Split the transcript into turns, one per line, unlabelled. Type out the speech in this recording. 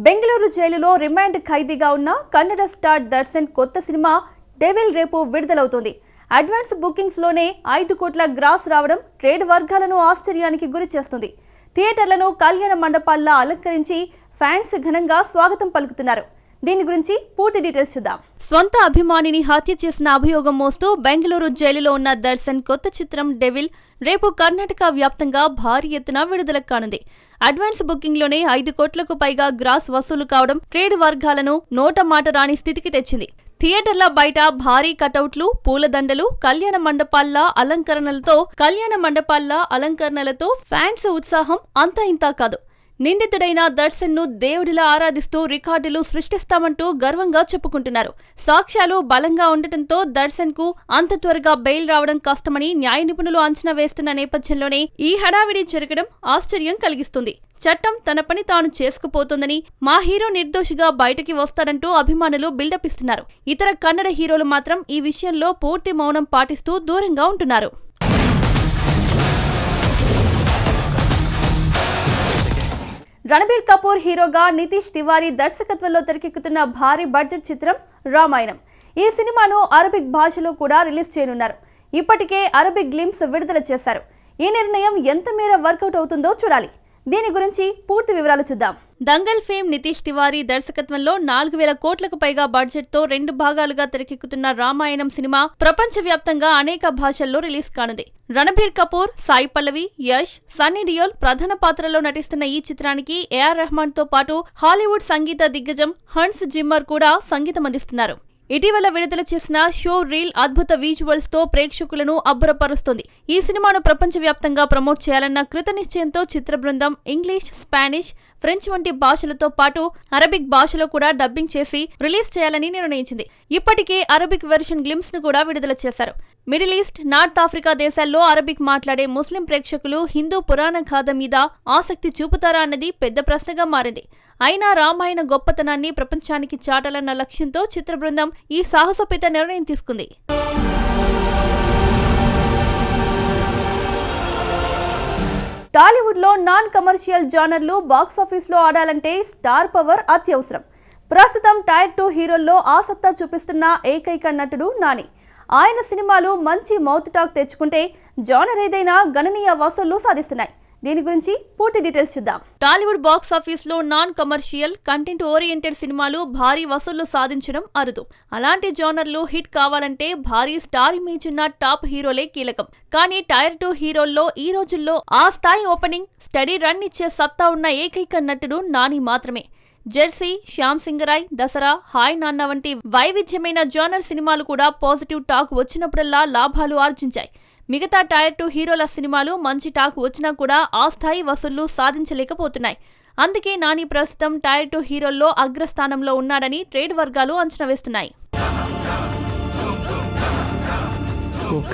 బెంగళూరు జైలులో రిమాండ్ ఖైదీగా ఉన్న కన్నడ స్టార్ దర్శన్ కొత్త సినిమా డెవిల్ రేపు విడుదలవుతోంది. అడ్వాన్స్ బుకింగ్స్ లోనే 5 కోట్ల గ్రాస్ రావడం ట్రేడ్ వర్గాలను ఆశ్చర్యానికి గురి చేస్తుంది. థియేటర్లను కళ్యాణ మండపాల్లో అలంకరించి ఫ్యాన్స్ ఘనంగా స్వాగతం పలుకుతున్నారు. దీని గురించి పూర్తి డీటెయిల్స్ చూద్దాం. స్వంత అభిమానిని హత్య చేసిన అభియోగం మోస్తూ బెంగళూరు జైలులో ఉన్న దర్శన్ కొత్త చిత్రం డెవిల్ రేపు కర్ణాటక వ్యాప్తంగా భారీ ఎత్తున విడుదల కానుంది. అడ్వాన్స్ బుకింగ్ లోనే 5 కోట్లకు పైగా గ్రాస్ వసూలు కావడం ట్రేడ్ వర్గాలను నోట మాట రాని స్థితికి తెచ్చింది. థియేటర్ల బయట భారీ కటౌట్లు, పూలదండలు, కళ్యాణ మండపాల్లో ఫ్యాన్స్ ఉత్సాహం అంతా ఇంతా కాదు. నిందితుడైన దర్శన్ ను దేవుడిలా ఆరాధిస్తూ రికార్డులు సృష్టిస్తామంటూ గర్వంగా చెప్పుకుంటున్నారు. సాక్ష్యాలు బలంగా ఉండటంతో దర్శన్ కు అంత త్వరగా బెయిల్ రావడం కష్టమని న్యాయ నిపుణులు అంచనా వేస్తున్న నేపథ్యంలోనే ఈ హడావిడి జరగడం ఆశ్చర్యం కలిగిస్తుంది. చట్టం తన పని తాను చేసుకుపోతుందని, మా హీరో నిర్దోషిగా బయటకి వస్తాడంటూ అభిమానులు బిల్డప్ ఇస్తున్నారు. ఇతర కన్నడ హీరోలు మాత్రం ఈ విషయంలో పూర్తి మౌనం పాటిస్తూ దూరంగా ఉంటున్నారు. రణబీర్ కపూర్ హీరోగా నితీష్ తివారీ దర్శకత్వంలో తెరకెక్కుతున్న భారీ బడ్జెట్ చిత్రం రామాయణం. ఈ సినిమాను అరబిక్ భాషలో కూడా రిలీజ్ చేయనున్నారు. ఇప్పటికే అరబిక్ గ్లింప్స్ విడుదల చేశారు. ఈ నిర్ణయం ఎంత మేర వర్కౌట్ అవుతుందో చూడాలి. దీని గురించి పూర్తి వివరాలు చూద్దాం. దంగల్ ఫేమ్ నితీష్ తివారీ దర్శకత్వంలో 4,000 కోట్లకు పైగా బడ్జెట్ తో 2 భాగాలుగా తెరకెక్కుతున్న రామాయణం సినిమా ప్రపంచవ్యాప్తంగా అనేక భాషల్లో రిలీజ్ కానుంది. రణబీర్ కపూర్, సాయి పల్లవి, యష్, సన్నీ డియోల్ ప్రధాన పాత్రల్లో నటిస్తున్న ఈ చిత్రానికి ఏఆర్ రెహమాన్ తో పాటు హాలీవుడ్ సంగీత దిగ్గజం హన్స్ జిమ్మర్ కూడా సంగీతం అందిస్తున్నారు. ఇటీవల విడుదల చేసిన షో రీల్ అద్భుత విజువల్స్ తో ప్రేక్షకులను అబ్బురపరుస్తోంది. ఈ సినిమాను ప్రపంచవ్యాప్తంగా ప్రమోట్ చేయాలన్న కృత నిశ్చయంతో చిత్ర బృందం ఇంగ్లీష్, స్పానిష్, ఫ్రెంచ్ వంటి భాషలతో పాటు అరబిక్ భాషలో కూడా డబ్బింగ్ చేసి రిలీజ్ చేయాలని నిర్ణయించింది. ఇప్పటికే అరబిక్ వెర్షన్ గ్లింప్స్ ను కూడా విడుదల చేశారు. మిడిల్ ఈస్ట్, నార్త్ ఆఫ్రికా దేశాల్లో అరబిక్ మాట్లాడే ముస్లిం ప్రేక్షకులు హిందూ పురాణ గాథ మీద ఆసక్తి చూపుతారా అన్నది పెద్ద ప్రశ్నగా మారింది. అయినా రామాయణ గొప్పతనాన్ని ప్రపంచానికి చాటాలన్న లక్ష్యంతో చిత్ర బృందం ఈ సాహసోపేత నిర్ణయం తీసుకుంది. టాలీవుడ్ లో నాన్ కమర్షియల్ జానర్లు బాక్సాఫీస్ లో ఆడాలంటే స్టార్ పవర్ అత్యవసరం. ప్రస్తుతం టైర్ 2 హీరోల్లో ఆసక్తి చూపిస్తున్న ఏకైక నటుడు నాని. ఆయన సినిమాలు మంచి మౌత్ టాక్ తెచ్చుకుంటే జానర్ ఏదైనా గణనీయ వసూళ్లు సాధిస్తున్నాయి. దీని గురించి పూర్తి డీటెయిల్స్ చూద్దాం. టాలీవుడ్ బాక్సాఫీస్ లో నాన్ కమర్షియల్, కంటెంట్ ఓరియంటెడ్ సినిమాలు భారీ వసూళ్లు సాధించడం అరుదు. అలాంటి జానర్లు హిట్ కావాలంటే భారీ స్టార్ ఇమేజ్ ఉన్న టాప్ హీరోలే కీలకం. కానీ టైర్ 2 హీరోల్లో ఈ రోజుల్లో ఆ స్థాయి ఓపెనింగ్, స్టడీ రన్ ఇచ్చే సత్తా ఉన్న ఏకైక నటుడు నాని మాత్రమే. జెర్సీ, శ్యామ్ సింగరాయ్, దసరా, హాయ్ నాన్న వంటి వైవిధ్యమైన జానర్ సినిమాలు కూడా పాజిటివ్ టాక్ వచ్చినప్పుడల్లా లాభాలు ఆర్జించాయి. మిగతా టైర్ 2 హీరోల సినిమాలు మంచి టాక్ వచ్చినా కూడా ఆ స్థాయి వసూళ్లు సాధించలేకపోతున్నాయి. అందుకే నాని ప్రస్తుతం టైర్ 2 హీరోల్లో అగ్రస్థానంలో ఉన్నాడని ట్రేడ్ వర్గాలు అంచనా వేస్తున్నాయి.
ఒక